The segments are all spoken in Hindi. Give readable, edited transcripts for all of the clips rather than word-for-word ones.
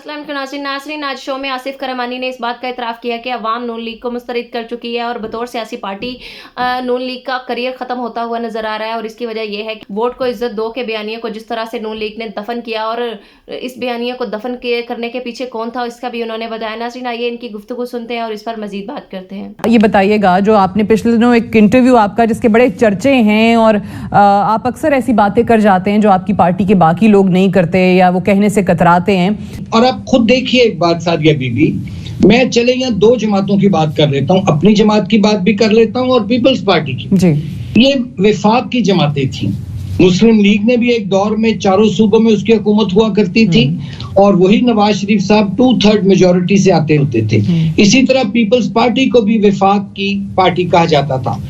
नाज़रीन, आज शो में आसिफ करमानी ने इस बात का इतराफ़ किया कि अवाम नून लीग को मुस्तरद कर चुकी है और बतौर सियासी पार्टी नून लीग का करियर ख़त्म होता हुआ नज़र आ रहा है। और इसकी वजह यह है कि वोट को इज्जत दो के बयानिए को जिस तरह से नून लीग ने दफन किया और इस बयानिए को दफन करने के पीछे कौन था इसका भी उन्होंने बताया। नाज़रीन, आइए इनकी गुफ्तगू सुनते हैं और इस पर मजीद बात करते हैं। ये बताइएगा, जो आपने पिछले दिनों एक इंटरव्यू आपका जिसके बड़े चर्चे हैं और आप अक्सर ऐसी बातें कर जाते हैं जो आपकी पार्टी के बाकी लोग नहीं करते या वो कहने से कतराते हैं। और आप खुद देखिए एक बात सादिया बीबी, मैं चले यहाँ दो जमातों की बात कर लेता हूँ, अपनी जमात की बात भी कर लेता हूँ और पीपल्स पार्टी की जी। ये विफाक की जमातें थी। मुस्लिम लीग ने भी एक दौर में चारों सूबों में उसकी हुकूमत हुआ करती थी और वही नवाज शरीफ साहब 2/3 मेजॉरिटी से आते होते थे। इसी तरह पीपल्स पार्टी को भी विफाक की पार्टी कहा जाता था।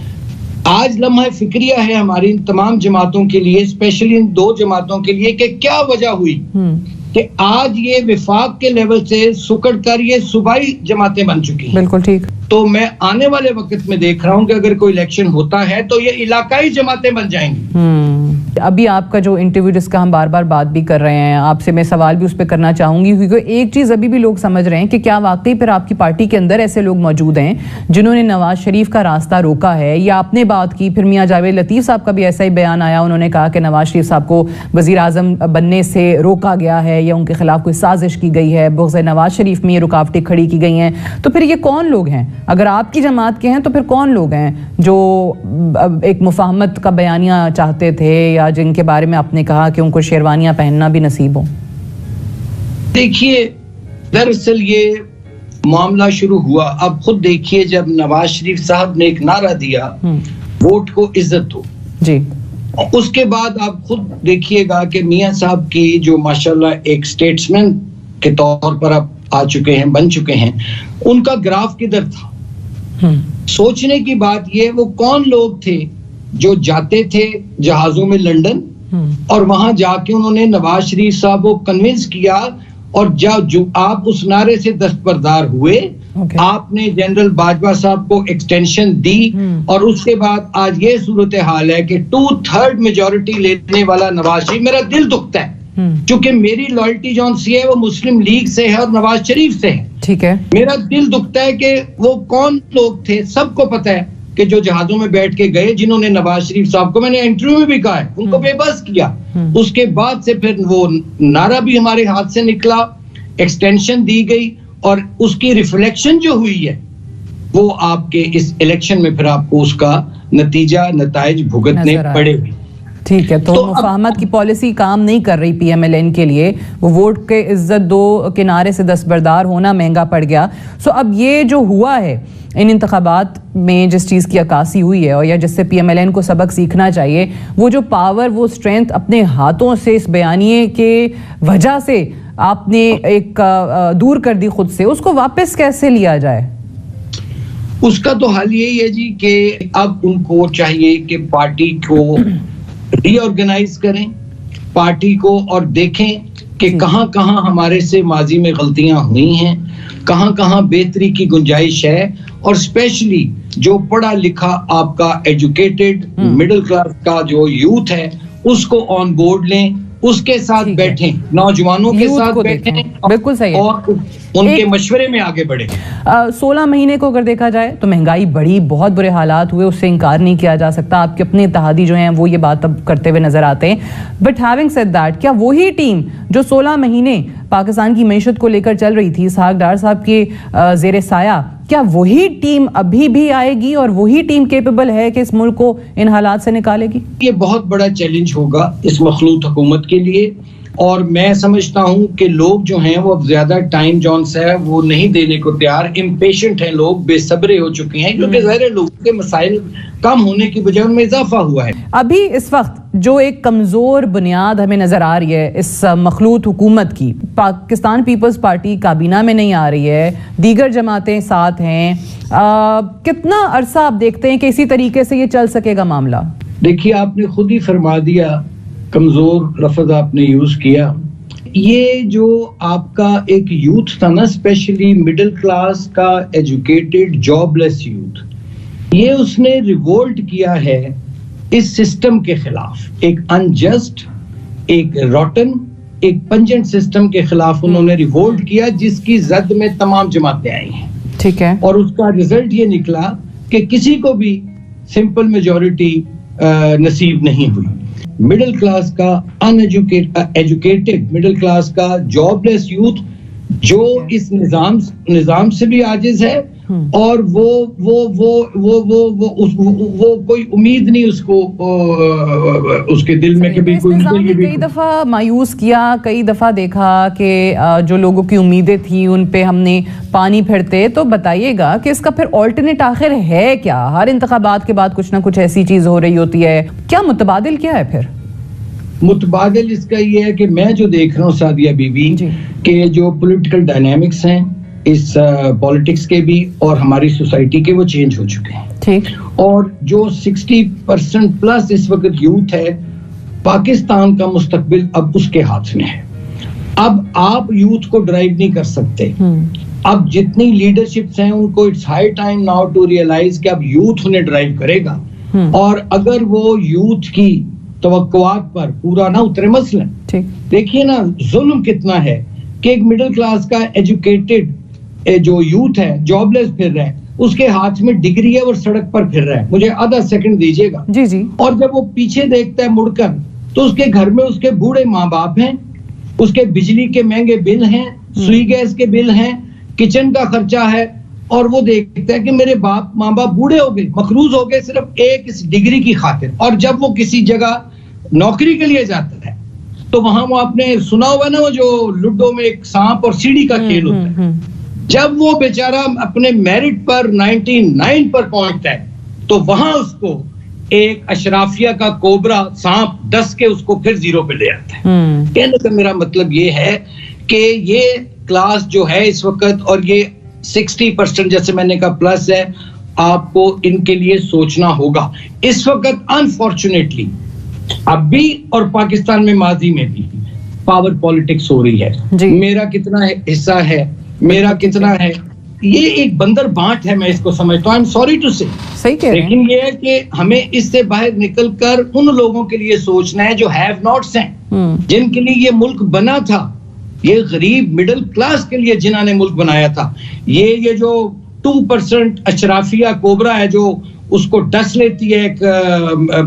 आज लम्हा फिक्रिया है हमारी तमाम जमातों के लिए, स्पेशली इन दो जमातों के लिए, कि क्या वजह हुई कि आज ये विफाक के लेवल से सुकड़ कर ये सूबाई जमातें बन चुकी हैं। बिल्कुल ठीक। तो मैं आने वाले वक्त में देख रहा हूं कि अगर कोई इलेक्शन होता है तो ये इलाकाई जमातें बन जाएंगी। अभी आपका जो इंटरव्यू जिसका हम बार बार बात भी कर रहे हैं, आपसे मैं सवाल भी उस पर करना चाहूंगी क्योंकि एक चीज अभी भी लोग समझ रहे हैं कि क्या वाकई फिर आपकी पार्टी के अंदर ऐसे लोग मौजूद हैं जिन्होंने नवाज शरीफ का रास्ता रोका है, या आपने बात की फिर मियां जावेद लतीफ साहब का भी ऐसा ही बयान आया, उन्होंने कहा कि नवाज शरीफ साहब को वजीर आजम बनने से रोका गया है या उनके खिलाफ कोई साजिश की गई है, बुग़्ज़ नवाज शरीफ में ये रुकावटें खड़ी की गई हैं। तो फिर ये कौन लोग हैं? अगर आपकी जमात के हैं तो फिर कौन लोग हैं जो एक मुफाहमत का बयानिया चाहते थे या जिनके बारे में आपने कहा कि उनको शेरवानियां पहनना भी नसीब हो? देखिए, दरअसल ये मामला शुरू हुआ, अब खुद देखिए, जब नवाज शरीफ साहब ने एक नारा दिया वोट को इज्जत दो जी, उसके बाद आप खुद देखिएगा कि मियां साहब की जो माशाल्लाह एक स्टेट्समैन के तौर पर अब आ चुके हैं, बन चुके हैं, उनका ग्राफ किधर था। सोचने की बात ये, वो कौन लोग थे जो जाते थे जहाजों में लंदन और वहां जाके उन्होंने नवाज शरीफ साहब को कन्विंस किया और जो आप उस नारे से दस्तबरदार हुए, आपने जनरल बाजवा साहब को एक्सटेंशन दी और उसके बाद आज ये सूरत हाल है कि 2/3 मेजॉरिटी लेने वाला नवाज शरीफ, मेरा दिल दुखता है क्योंकि मेरी लॉयल्टी जौन सी है वो मुस्लिम लीग से है और नवाज शरीफ से है। ठीक है, मेरा दिल दुखता है कि वो कौन लोग थे। सबको पता है कि जो जहाजों में बैठ के गए, जिन्होंने नवाज शरीफ साहब को, मैंने इंटरव्यू में भी कहा है, उनको बेबस किया। उसके बाद से फिर वो नारा भी हमारे हाथ से निकला, एक्सटेंशन दी गई और उसकी रिफ्लेक्शन जो हुई है वो आपके इस इलेक्शन में फिर आपको उसका नतीज भुगतने पड़ेगी। ठीक है, तो मुफाहमत की पॉलिसी काम नहीं कर रही पीएमएलएन के लिए, वो वोट के इज्जत दो किनारे से दस्तबरदार होना महंगा पड़ गया। सो अब ये जो हुआ है इन इंतखाबात में, जिस चीज़ की अक्कासी हुई है और या जिससे पीएमएलएन को सबक सीखना चाहिए, वो जो पावर, वो स्ट्रेंथ अपने हाथों से इस बयानिए के वजह से आपने एक दूर कर दी खुद से, उसको वापस कैसे लिया जाए? उसका तो हल यही है जी कि अब उनको चाहिए कि पार्टी को रीऑर्गेनाइज करें पार्टी को और देखें कि कहां कहां हमारे से माजी में गलतियां हुई हैं, कहां कहां बेहतरी की गुंजाइश है, और स्पेशली जो पढ़ा लिखा आपका एजुकेटेड मिडिल क्लास का जो यूथ है उसको ऑन बोर्ड लें, उसके साथ बैठें, नौजवानों के साथ बैठें, बिल्कुल सही है, और उनके मशवरे में आगे बढ़े। 16 महीने को अगर देखा जाए तो महंगाई बढ़ी, बहुत बुरे हालात हुए, उससे इनकार नहीं किया जा सकता। आपके अपने इत्तेहादी जो हैं वो ये बात अब करते हुए नजर आते हैं। बट हैविंग सेड दैट, क्या वही टीम जो 16 महीने पाकिस्तान की मईशत को लेकर चल रही थी इसहाक डार साहब के जेर साया, क्या वही टीम अभी भी आएगी और वही टीम कैपेबल है कि इस मुल्क को इन हालात से निकालेगी? ये बहुत बड़ा चैलेंज होगा इस मखलूत हुकूमत के लिए, और मैं समझता हूं कि लोग जो हैं वो अब ज्यादा टाइम जॉन सा है वो नहीं देने को तैयार, इम्पेशेंट हैं लोग, बेसब्रे हो चुके हैं, क्योंकि ज़ाहिर है लोगों के मसाइल कम होने की बजाय उनमें इजाफा हुआ है। अभी इस वक्त जो एक कमजोर बुनियाद हमें नजर आ रही है इस मखलूत हुकूमत की, पाकिस्तान पीपल्स पार्टी काबीना में नहीं आ रही है, दीगर जमातें साथ हैं, कितना अरसा आप देखते हैं कि इसी तरीके से ये चल सकेगा मामला? देखिए, आपने खुद ही फरमा दिया, कमजोर लफ्ज आपने यूज किया। ये जो आपका एक यूथ था ना, स्पेशली मिडिल क्लास का एजुकेटेड जॉबलेस यूथ, ये उसने रिवोल्ट किया है इस सिस्टम के खिलाफ, एक अनजस्ट, एक रॉटन एक पंजेंट सिस्टम के खिलाफ उन्होंने रिवोल्ट किया, जिसकी जद में तमाम जमातें आई हैं। ठीक है। और उसका रिजल्ट ये निकला कि किसी को भी सिंपल मेजॉरिटी नसीब नहीं हुई। मिडिल क्लास का एजुकेटेड मिडिल क्लास का जॉबलेस यूथ जो इस निजाम से भी आजिज है, और वो कोई उम्मीद नहीं उसको उसके दिल में कभी कोई। कई दफा मायूस किया, कई दफा देखा कि जो लोगों की उम्मीदें थी उन पे हमने पानी फिरते। तो बताइएगा कि इसका फिर ऑल्टरनेट आखिर है क्या? हर इंतखाबात के बाद कुछ ना कुछ ऐसी चीज हो रही होती है, क्या मुतबादिल क्या है फिर? मुतबादिल इसका ये है कि मैं जो देख रहा हूँ सादिया बीबी के जो पॉलिटिकल डायनामिक्स हैं इस पॉलिटिक्स के भी और हमारी सोसाइटी के, वो चेंज हो चुके हैं। ठीक। और जो 60% प्लस इस वक्त यूथ है, पाकिस्तान का मुस्तकबिल अब उसके हाथ में है। अब आप यूथ को ड्राइव नहीं कर सकते। अब जितनी लीडरशिप्स हैं उनको it's high time now to realise कि अब यूथ उन्हें ड्राइव करेगा, और अगर वो यूथ की तवक्कुआत पर पूरा ना उतरे मसलन। देखिए ना जुल्म कितना है कि एक मिडिल क्लास का एजुकेटेड जो यूथ है जॉबलेस फिर रहा है, उसके हाथ में डिग्री है और सड़क पर फिर रहा है। मुझे आधा सेकंड दीजिएगा। जी जी। और जब वो पीछे देखता है मुड़कर, तो उसके घर में उसके बूढ़े माँ बाप हैं, उसके बिजली के महंगे बिल हैं, सुई गैस के बिल हैं, किचन का खर्चा है, और वो देखता है कि मेरे माँ बाप बूढ़े हो गए, मकरूज हो गए सिर्फ एक इस डिग्री की खातिर। और जब वो किसी जगह नौकरी के लिए जाता है तो वहां वो आपने सुना होगा ना, वो जो लूडो में एक सांप और सीढ़ी का खेल होता है, जब वो बेचारा अपने मेरिट पर 99 पर पहुंचता है तो वहां उसको एक अशराफिया का कोबरा सांप डस के उसको फिर जीरो पे ले आता है। कहने का मेरा मतलब ये है कि ये क्लास जो है इस वक्त, और ये 60% जैसे मैंने कहा प्लस है, आपको इनके लिए सोचना होगा। इस वक्त अनफॉर्चुनेटली अब भी और पाकिस्तान में माजी में भी पावर पॉलिटिक्स हो रही है। मेरा कितना हिस्सा है, मेरा कितना है, ये एक बंदर बांट है, मैं इसको समझता हूँ। आई एम सॉरी टू से, सही कह रहे हैं। लेकिन ये है कि हमें इससे बाहर निकलकर उन लोगों के लिए सोचना है जो हैव नॉट्स हैं, जिनके लिए ये मुल्क बना था, ये गरीब मिडिल क्लास के लिए जिन्होंने मुल्क बनाया था। ये जो 2% अशराफिया कोबरा है जो उसको डस लेती है एक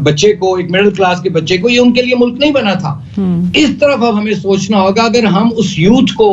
बच्चे को, एक मिडिल क्लास के बच्चे को, ये उनके लिए मुल्क नहीं बना था। इस तरफ अब हमें सोचना होगा। अगर हम उस यूथ को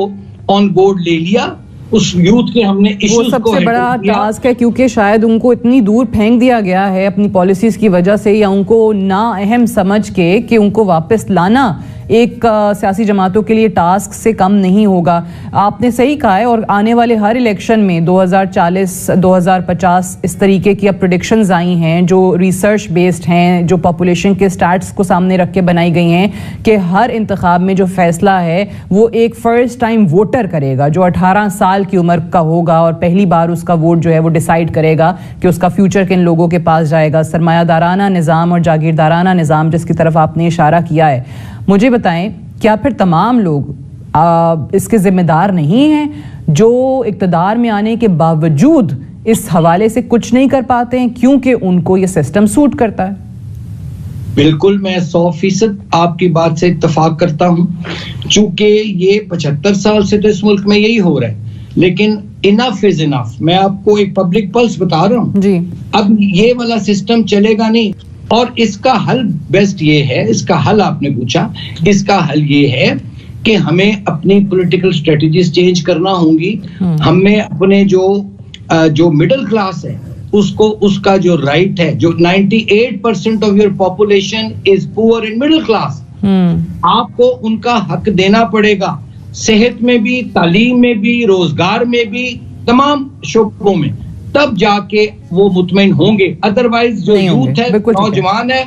ऑन बोर्ड ले लिया, उस यूथ के हमने इश्यूज को सबसे बड़ा टास्क है, क्योंकि शायद उनको इतनी दूर फेंक दिया गया है अपनी पॉलिसीज की वजह से, या उनको ना अहम समझ के कि उनको वापस लाना एक सियासी जमातों के लिए टास्क से कम नहीं होगा। आपने सही कहा है, और आने वाले हर इलेक्शन में 2040, 2050 इस तरीके की अब प्रेडिक्शंस आई हैं जो रिसर्च बेस्ड हैं, जो पॉपुलेशन के स्टैट्स को सामने रख के बनाई गई हैं, कि हर इंतखाब में जो फैसला है वो एक फर्स्ट टाइम वोटर करेगा जो 18 साल की उम्र का होगा, और पहली बार उसका वोट जो है वो डिसाइड करेगा कि उसका फ्यूचर किन लोगों के पास जाएगा। सरमायादाराना निज़ाम और जागीरदाराना निज़ाम जिसकी तरफ आपने इशारा किया है, मुझे बताएं क्या फिर तमाम लोग इसके जिम्मेदार नहीं हैं जो इक़्तिदार में आने के बावजूद इस हवाले से कुछ नहीं कर पाते हैं क्योंकि उनको ये सिस्टम सूट करता है? बिल्कुल, मैं 100% आपकी बात से इत्तफाक करता हूं, चूंकि ये 75 साल से तो इस मुल्क में यही हो रहा है, लेकिन इनफ इज इनफ। मैं आपको एक पब्लिक पल्स बता रहा हूं जी। अब ये वाला सिस्टम चलेगा नहीं, और इसका हल बेस्ट ये है, इसका हल आपने पूछा, इसका हल ये है कि हमें अपनी पॉलिटिकल स्ट्रेटजीज चेंज करना होंगी। हमें अपने जो मिडिल क्लास है उसको, उसका जो राइट है, जो 98% of your population is poor in middle class, आपको उनका हक देना पड़ेगा, सेहत में भी, तालीम में भी, रोजगार में भी, तमाम शोबों में, तब जाके वो मुतमईन होंगे। अदरवाइज जो यूथ है, नौजवान है,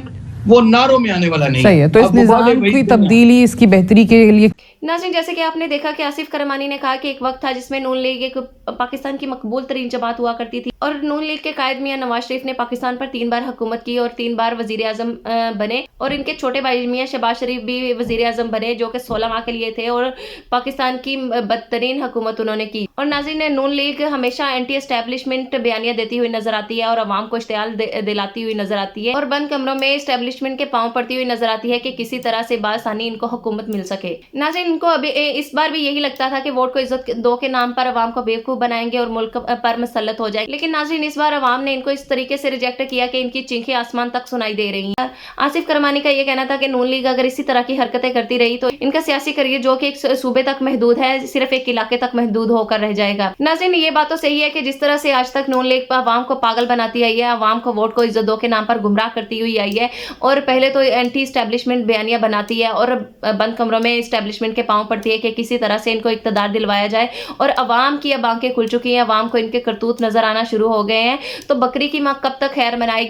वो नारों में आने वाला नहीं। सही है। तो इस निज़ाम की तब्दीली, इसकी बेहतरी के लिए नाज़रीन, जैसे कि आपने देखा कि आसिफ करमानी ने कहा कि एक वक्त था जिसमें नून लीग एक पाकिस्तान की मकबूल तरीन जमात हुआ करती थी और नून लीग के कायद मियां नवाज शरीफ ने पाकिस्तान पर 3 बार हुकूमत की और 3 बार वजीर आजम बने और इनके छोटे भाई मियां शहबाज शरीफ भी वजीर आजम बने, जो कि 16 माह के लिए थे और पाकिस्तान की बदतरीन हुकूमत उन्होंने की। और नाज़रीन, नून लीग हमेशा एंटी एस्टेब्लिशमेंट बयानियां देती हुई नजर आती है और अवाम को इश्तियाल दिलाती हुई नजर आती है और बंद कमरों में एस्टेब्लिशमेंट के पांव पड़ती हुई नजर आती है कि किसी तरह से बासानी इनको हुकूमत मिल सके। नाज़रीन, इनको अभी इस बार भी यही लगता था कि वोट को इज्जत दो के नाम पर अवाम को बेवकूफ बनाएंगे और मुल्क पर मुसल्लत हो जाए, लेकिन नाज़रीन इस बार अवाम ने इनको इस तरीके से रिजेक्ट किया कि इनकी चीखें आसमान तक सुनाई दे रही हैं। आसिफ करमानी का यह कहना था कि नून लीग अगर इसी तरह की हरकतें करती रही तो इनका सियासी करियर, जो कि एक सूबे तक महदूद है, सिर्फ एक इलाके तक महदूद होकर रह जाएगा। नाज़रीन, ये बात तो सही है कि जिस तरह से आज तक नून लीग अवाम को पागल बनाती आई है, अवाम को वोट को इज्जत दो के नाम पर गुमराह करती हुई आई है और पहले तो एंटी एस्टेब्लिशमेंट बयानियां बनाती है और बंद कमरों में एस्टेब्लिशमेंट के पांव पड़ती है कि किसी तरह से इनको इक़्तिदार दिलवाया जाए और अवाम की अब आंखें खुल चुकी हैं, अवाम को इनके करतूत नजर आना शुरू हो गए हैं। तो बकरी की माँ कब तक खैर मनाएगी?